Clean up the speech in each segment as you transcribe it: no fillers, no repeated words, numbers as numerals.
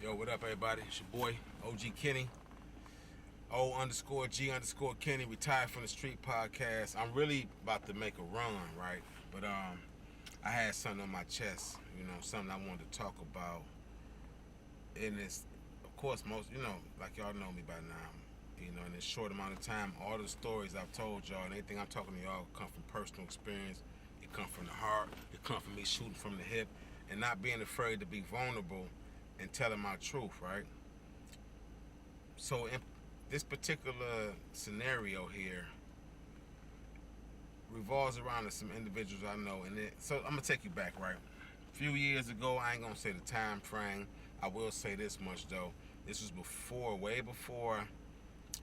Yo, what up, everybody? It's your boy, OG Kenny. O_G_Kenny, retired from the street podcast. I'm really about to make a run, right? But I had something on my chest, something I wanted to talk about. And it's, of course, like y'all know me by now. In this short amount of time, all the stories I've told y'all and anything I'm talking to y'all come from personal experience. It come from the heart. It come from me shooting from the hip and not being afraid to be vulnerable and telling my truth, right? So in this particular scenario here revolves around some individuals I know, so I'm gonna take you back, right? A few years ago, I ain't gonna say the time frame. I will say this much though. This was way before.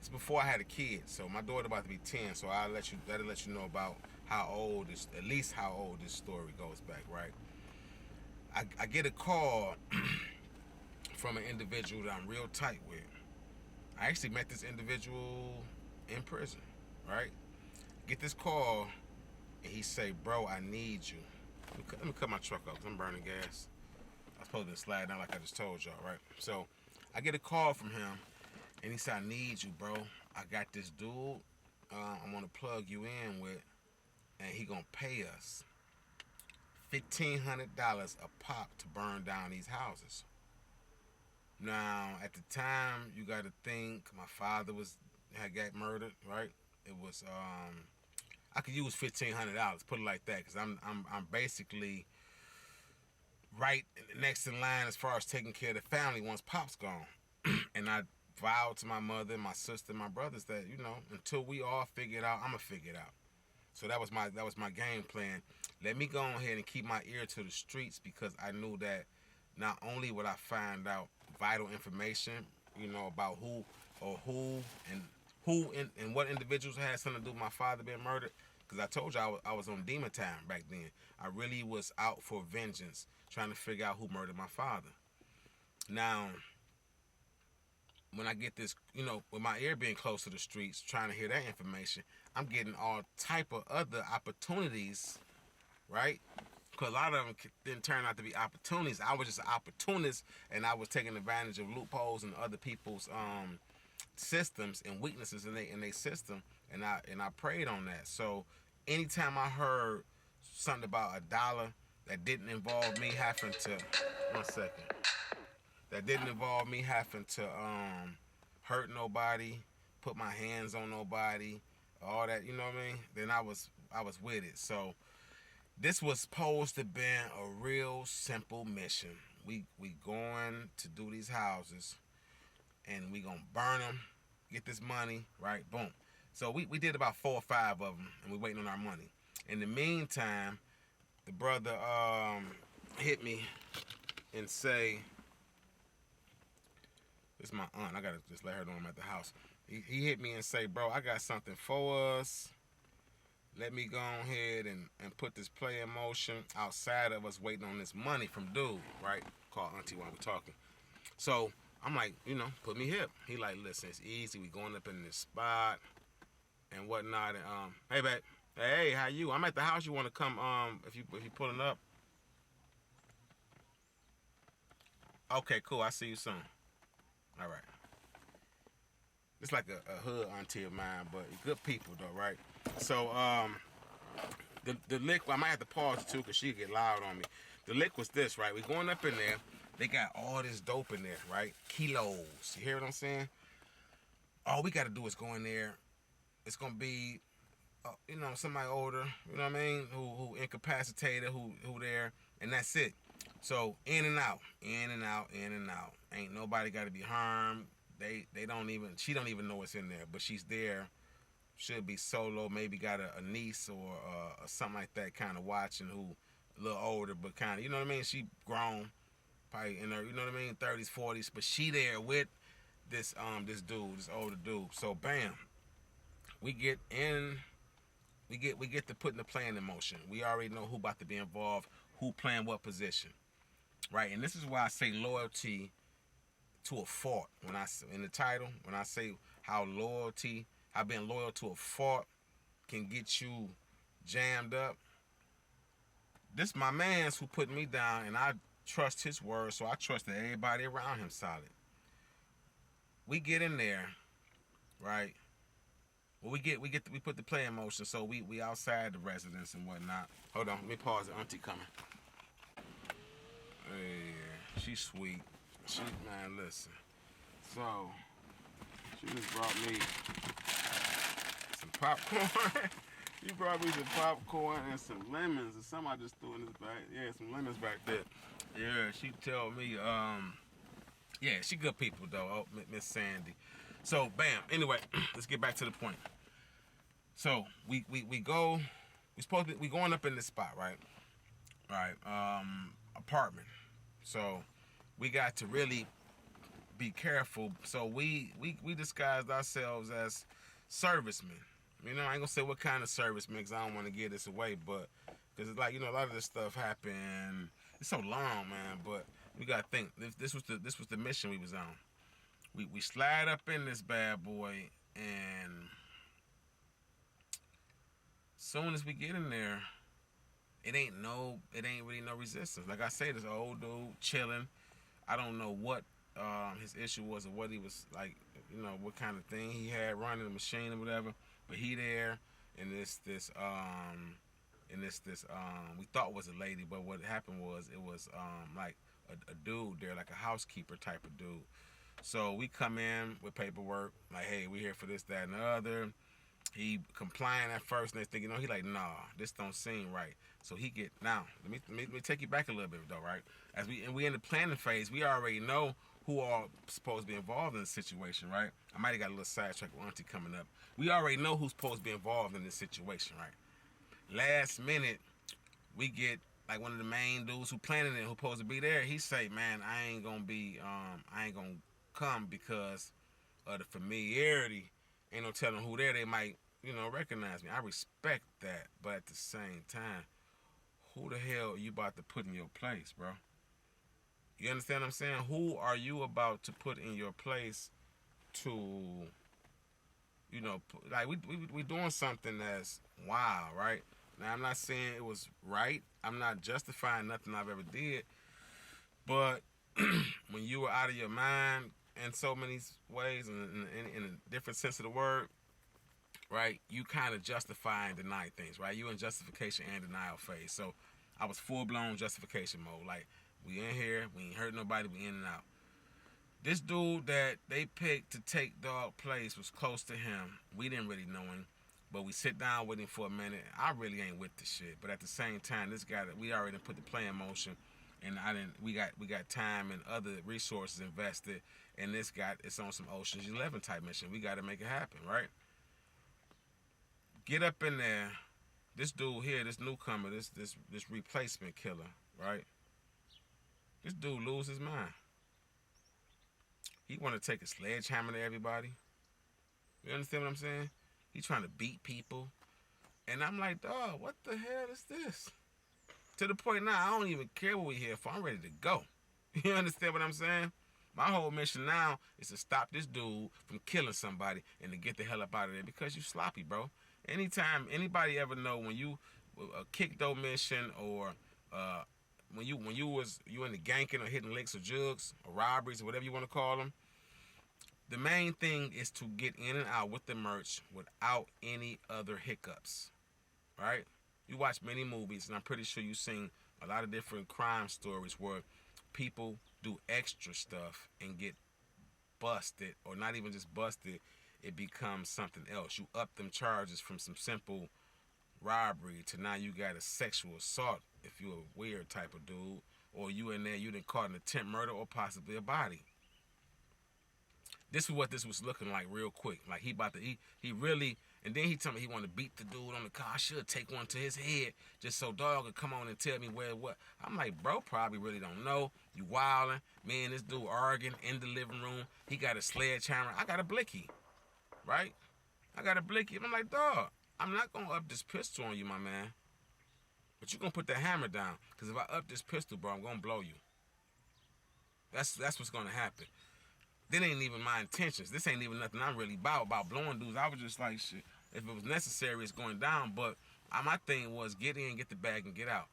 It's before I had a kid. So my daughter about to be 10. So that'll let you know about at least how old this story goes back, right? I get a call from an individual that I'm real tight with. I actually met this individual in prison, right? Get this call, and he say, "Bro, I need you." Let me cut my truck up because I'm burning gas. I was supposed to slide down like I just told y'all, right? So I get a call from him, and he said, "I need you, bro. I got this dude I want to plug you in with, and he gonna pay us $1,500 a pop to burn down these houses." Now, at the time, you got to think my father had got murdered, right? It was I could use $1,500, put it like that, because I'm basically right next in line as far as taking care of the family once Pop's gone. And I vowed to my mother, my sister, my brothers that until we all figure it out, I'ma figure it out. So that was my game plan. Let me go ahead and keep my ear to the streets, because I knew that not only would I find out vital information, about who and what individuals had something to do with my father being murdered, because I told you I was on demon time back then. I really was out for vengeance, trying to figure out who murdered my father. Now, when I get this, with my ear being close to the streets, trying to hear that information, I'm getting all type of other opportunities, right? Because a lot of them didn't turn out to be opportunities. I was just an opportunist, and I was taking advantage of loopholes and other people's systems and weaknesses in their system, and I preyed on that. So anytime I heard something about $1 that didn't involve me having to hurt nobody, put my hands on nobody, all that, you know what I mean? Then I was with it. So this was supposed to be a real simple mission. We going to do these houses, and we gonna burn them, get this money, right? Boom. So we did about 4 or 5 of them, and we waiting on our money. In the meantime, the brother hit me and say, "This is my aunt. I gotta just let her know I'm at the house." He hit me and say, "Bro, I got something for us. Let me go ahead and put this play in motion outside of us waiting on this money from dude," right? Call auntie while we're talking. So I'm like, put me hip. He like, "Listen, it's easy. We going up in this spot and whatnot." And hey, babe. Hey, how you? I'm at the house. You want to come? If you pulling up? Okay, cool. I see you soon. All right. It's like a hood auntie of mine, but good people though, right? So the lick, I might have to pause too, because she get loud on me. The lick was this, right? We going up in there. They got all this dope in there, right? Kilos. You hear what I'm saying? All we got to do is go in there. It's gonna be, somebody older. You know what I mean? Who incapacitated? Who there? And that's it. So in and out, in and out, in and out. Ain't nobody got to be harmed. She don't even know what's in there, but she's there. Should be solo, maybe got a niece or something like that, kind of watching, who a little older, but kind of, you know what I mean? She grown, probably in her, 30s, 40s, but she there with this dude, this older dude. So bam, we get to putting the plan in motion. We already know who about to be involved, who playing what position, right? And this is why I say loyalty to a fault. In the title, when I say how being loyal to a fault can get you jammed up. This my man's who put me down, and trust his word, so I trusted everybody around him solid. We get in there, right? Well, we put the play in motion, so we outside the residence and whatnot. Hold on, let me pause. The auntie coming. Yeah, she's sweet. She, man, listen. So she just brought me some popcorn. She brought me some popcorn and some lemons and some I just threw in this bag. Yeah, some lemons back there. Yeah, she told me, yeah, she good people though. Oh, Miss Sandy. So bam. Anyway, let's get back to the point. So we go. We going up in this spot, right? Right. Apartment. So we got to really be careful. So we disguised ourselves as servicemen. You know, I ain't gonna say what kind of servicemen, because I don't want to give this away, but because it's like, you know, a lot of this stuff happened. It's so long, man. But we gotta think. This was the mission we was on. We slide up in this bad boy, and soon as we get in there, it ain't really no resistance. Like I say, this old dude chilling. I don't know what his issue was or what he was like, you know, what kind of thing he had running the machine or whatever. But he there, and this we thought was a lady, but what happened was it was like a dude there, like a housekeeper type of dude. So we come in with paperwork, like, hey, we here for this, that, and the other. He complying at first, next thing you know, he like, nah, this don't seem right. So he get, now, let me take you back a little bit though, right? As we in the planning phase, we already know who are supposed to be involved in the situation, right? I might have got a little sidetrack with Auntie coming up. We already know who's supposed to be involved in this situation, right? Last minute, we get like one of the main dudes who planning it, who supposed to be there. He say, man, I ain't gonna come because of the familiarity. Ain't no telling who there. They might, you know, recognize me. I respect that, but at the same time, who the hell are you about to put in your place, bro? You understand what I'm saying? Who are you about to put in your place to, you know, like we doing something that's wild, right? Now, I'm not saying it was right. I'm not justifying nothing I've ever did. But when you were out of your mind in so many ways, and in a different sense of the word, right, you kind of justify and deny things, right? You in justification and denial phase. So I was full-blown justification mode. Like, we in here, we ain't hurt nobody, we in and out. This dude that they picked to take dog place was close to him. We didn't really know him, but we sit down with him for a minute. I really ain't with the shit, but at the same time, this guy that we already put the play in motion, and we got time and other resources invested, and this guy, it's on some Ocean's 11 type mission. We got to make it happen, right? Get up in there. This dude here, this newcomer, this replacement killer, right? This dude lose his mind. He want to take a sledgehammer to everybody. You understand what I'm saying? He trying to beat people. And I'm like, dog, what the hell is this? To the point now, I don't even care what we here for. I'm ready to go. You understand what I'm saying? My whole mission now is to stop this dude from killing somebody and to get the hell up out of there, because you sloppy, bro. Anytime anybody ever know when you a kick though mission, or when you in the ganking or hitting licks or jugs or robberies or whatever you want to call them, the main thing is to get in and out with the merch without any other hiccups, right? You watch many movies, and I'm pretty sure you've seen a lot of different crime stories where people do extra stuff and get busted, or not even just busted, it becomes something else. You up them charges from some simple robbery to now you got a sexual assault if you're a weird type of dude, or you in there, you done caught an attempt murder or possibly a body. This is what this was looking like real quick. Like he really, and then he told me he wanted to beat the dude on the car. I should take one to his head just so dog could come on and tell me where what. I'm like, bro, probably really don't know. You wilding. Me and this dude arguing in the living room. He got a sledgehammer. I got a blicky, right? I got a blicky. I'm like, dog, I'm not going to up this pistol on you, my man. But you going to put that hammer down. Because if I up this pistol, bro, I'm going to blow you. That's what's going to happen. That ain't even my intentions. This ain't even nothing I'm really about blowing dudes. I was just like, shit, if it was necessary, it's going down. But my thing was get in, get the bag, and get out.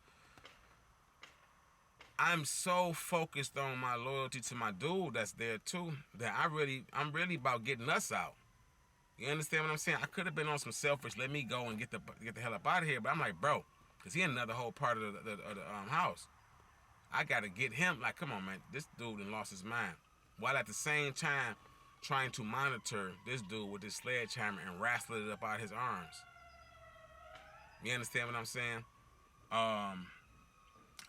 I'm so focused on my loyalty to my dude that's there too that I'm really about getting us out. You understand what I'm saying? I could have been on some selfish, let me go and get the hell up out of here, but I'm like, bro, cause he in another whole part of the house. I gotta get him. Like, come on, man, this dude done lost his mind. While at the same time trying to monitor this dude with this sledgehammer and wrestle it up out his arms. You understand what I'm saying?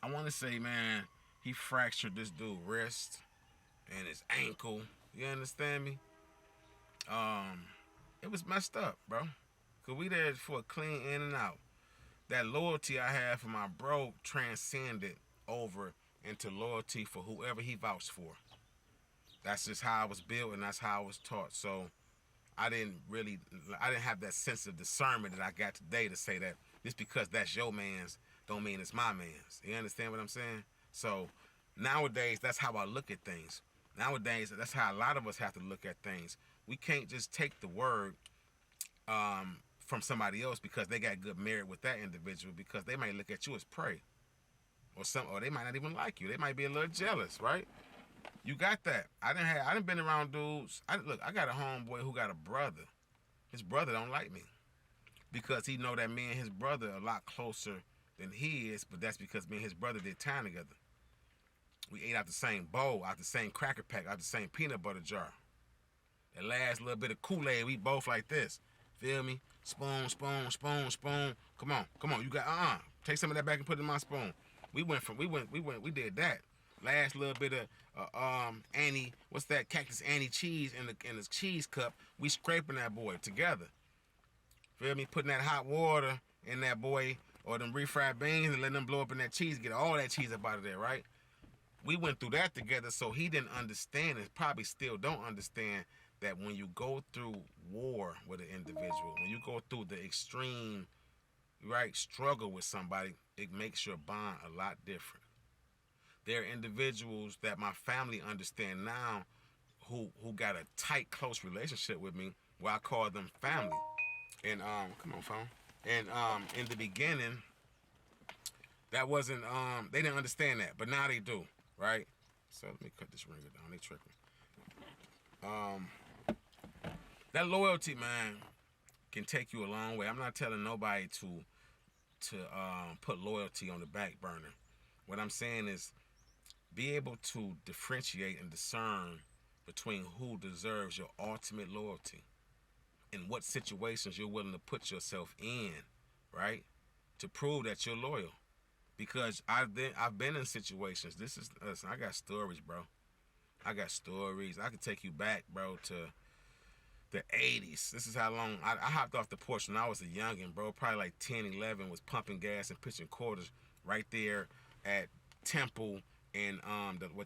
I want to say, man, he fractured this dude's wrist and his ankle. You understand me? It was messed up, bro. Cause we there for a clean in and out. That loyalty I had for my bro transcended over into loyalty for whoever he vouched for. That's just how I was built and that's how I was taught. So I didn't have that sense of discernment that I got today to say that just because that's your man's don't mean it's my man's. You understand what I'm saying? So nowadays, that's how I look at things. Nowadays, that's how a lot of us have to look at things. We can't just take the word from somebody else because they got good merit with that individual, because they might look at you as prey, or they might not even like you. They might be a little jealous, right? You got that. I done been around dudes. I got a homeboy who got a brother. His brother don't like me because he know that me and his brother are a lot closer than he is, but that's because me and his brother did time together. We ate out the same bowl, out the same cracker pack, out the same peanut butter jar. That last little bit of Kool-Aid, we both like this. Feel me? Spoon, spoon, spoon, spoon. Come on. You got take some of that back and put it in my spoon. We did that. Last little bit of Annie, what's that? Cactus Annie cheese in the cheese cup. We scraping that boy together. Feel me? Putting that hot water in that boy, or them refried beans, and letting them blow up in that cheese, get all that cheese up out of there, right? We went through that together, so he didn't understand, and probably still don't understand, that when you go through war with an individual, when you go through the extreme, right, struggle with somebody, it makes your bond a lot different. There are individuals that my family understand now who got a tight, close relationship with me, where I call them family. And come on, phone. And in the beginning, that wasn't they didn't understand that, but now they do, right? So let me cut this ringer down. They tricking. That loyalty, man, can take you a long way. I'm not telling nobody to put loyalty on the back burner. What I'm saying is, be able to differentiate and discern between who deserves your ultimate loyalty and what situations you're willing to put yourself in, right, to prove that you're loyal. Because I've been in situations. Listen, I got stories, bro. I got stories. I could take you back, bro, to the 80s. This is how long I hopped off the porch when I was a youngin', bro. Probably like 10, 11, was pumping gas and pitching quarters right there at Temple and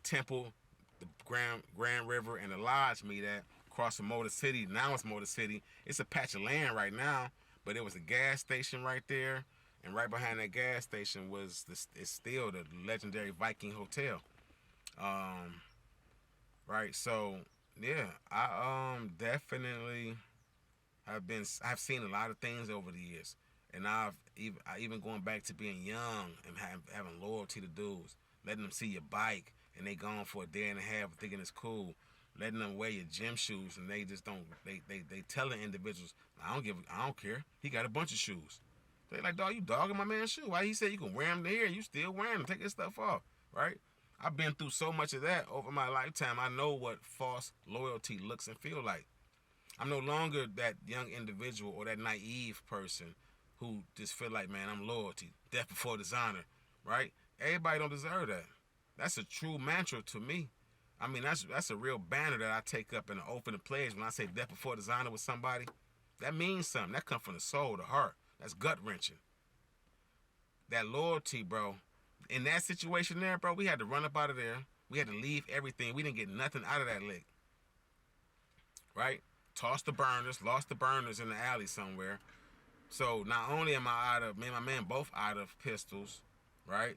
Temple, the Grand River, and the Lodge meet at, across from Motor City. Now it's Motor City. It's a patch of land right now, but it was a gas station right there, and right behind that gas station it's still the legendary Viking Hotel. Right, so yeah, I definitely I've seen a lot of things over the years, and I even going back to being young and having loyalty to dudes, letting them see your bike and they gone for a day and a half thinking it's cool, letting them wear your gym shoes and they just don't they telling individuals, I don't care, he got a bunch of shoes. They like, dog, you dogging my man's shoe. Why he said you can wear them here, you still wearing them, take this stuff off, right? I've been through so much of that over my lifetime. I know what false loyalty looks and feel like. I'm no longer that young individual or that naive person who just feel like, man, I'm loyalty, death before dishonor, right? Everybody don't deserve that. That's a true mantra to me. I mean, that's a real banner that I take up in the opening pledge when I say death before dishonor with somebody. That means something. That comes from the soul, the heart. That's gut-wrenching. That loyalty, bro. In that situation there, bro, we had to run up out of there. We had to leave everything. We didn't get nothing out of that lick. Right? Tossed the burners, lost the burners in the alley somewhere. So not only am I out of, me and my man both out of pistols, right?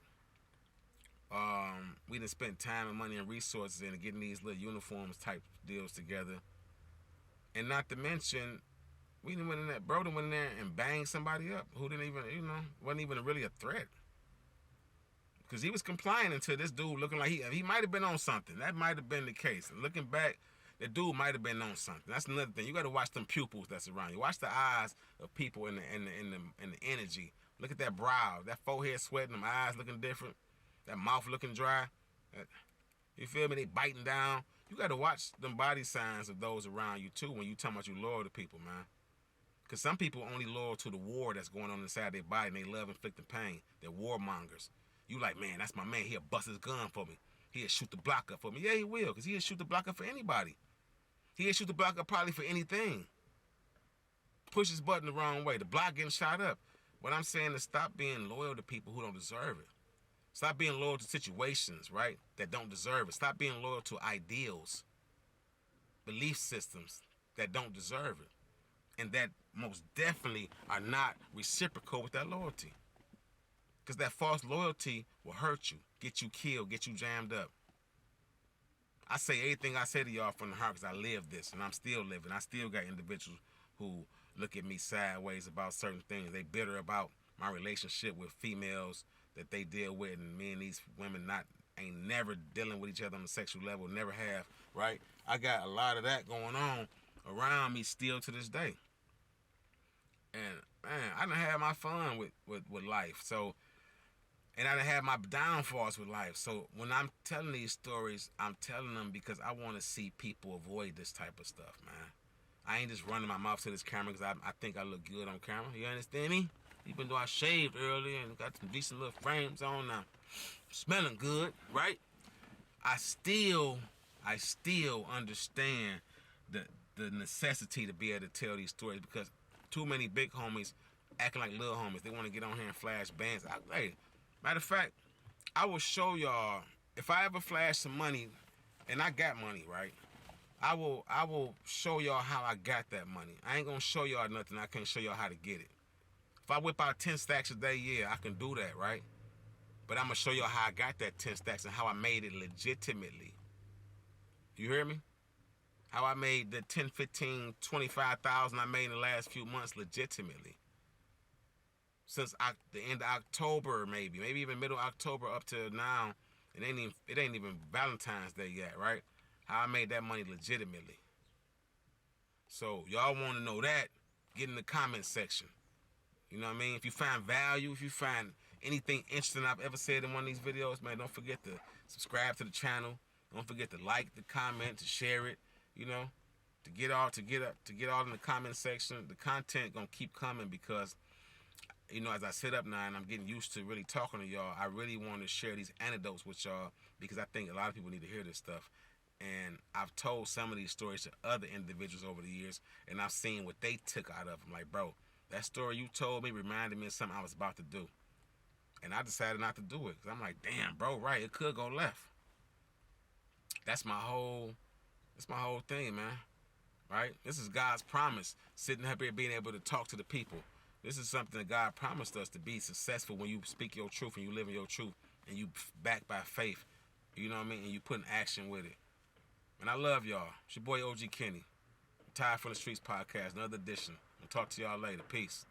We done spent time and money and resources into getting these little uniforms type deals together. And not to mention, we done went in there, bro done went in there and banged somebody up who didn't even, wasn't even really a threat. Because he was complaining to this dude looking like he might have been on something. That might have been the case. And looking back, the dude might have been on something. That's another thing. You got to watch them pupils that's around you. Watch the eyes of people and the energy. Look at that brow, that forehead sweating, them eyes looking different, that mouth looking dry. You feel me? They biting down. You got to watch them body signs of those around you too when you talking about you loyal to people, man. Because some people only loyal to the war that's going on inside their body and they love inflicting pain. They're warmongers. You like, man, that's my man. He'll bust his gun for me. He'll shoot the block up for me. Yeah, he will, because he'll shoot the block up for anybody. He'll shoot the block up probably for anything. Push his button the wrong way. The block getting shot up. What I'm saying is stop being loyal to people who don't deserve it. Stop being loyal to situations, right, that don't deserve it. Stop being loyal to ideals, belief systems that don't deserve it, and that most definitely are not reciprocal with that loyalty. Because that false loyalty will hurt you, get you killed, get you jammed up. I say everything I say to y'all from the heart because I live this, and I'm still living. I still got individuals who look at me sideways about certain things. They bitter about my relationship with females that they deal with, and me and these women ain't never dealing with each other on a sexual level, never have, right? I got a lot of that going on around me still to this day. And man, I done had my fun with life. So, and I done had my downfalls with life. So when I'm telling these stories, I'm telling them because I want to see people avoid this type of stuff, man. I ain't just running my mouth to this camera because I think I look good on camera. You understand me? Even though I shaved earlier and got some decent little frames on now, smelling good, right? I still understand the necessity to be able to tell these stories because too many big homies acting like little homies. They want to get on here and flash bands. Hey, matter of fact, I will show y'all if I ever flash some money, and I got money, right? I will show y'all how I got that money. I ain't gonna show y'all nothing. I can't show y'all how to get it. If I whip out 10 stacks a day, yeah, I can do that, right? But I'm going to show y'all how I got that 10 stacks and how I made it legitimately. You hear me? How I made the 10, 15, 25,000 I made in the last few months legitimately. Since the end of October, maybe even middle of October up to now, it ain't even Valentine's Day yet, right? How I made that money legitimately. So y'all want to know that, get in the comment section. You know what I mean? If you find value, if you find anything interesting I've ever said in one of these videos, man, don't forget to subscribe to the channel. Don't forget to like, to comment, to share it. You know, to get all in the comment section. The content gonna keep coming because, you know, as I sit up now and I'm getting used to really talking to y'all, I really want to share these anecdotes with y'all because I think a lot of people need to hear this stuff. And I've told some of these stories to other individuals over the years, and I've seen what they took out of them. Like, bro, that story you told me reminded me of something I was about to do. And I decided not to do it. Because I'm like, damn, bro, right, it could go left. That's my whole thing, man. Right? This is God's promise. Sitting up here being able to talk to the people. This is something that God promised us to be successful when you speak your truth and you live in your truth and you backed by faith. You know what I mean? And you put in action with it. And I love y'all. It's your boy OG Kenny. Tired from the Streets podcast, another edition. I'll talk to y'all later. Peace.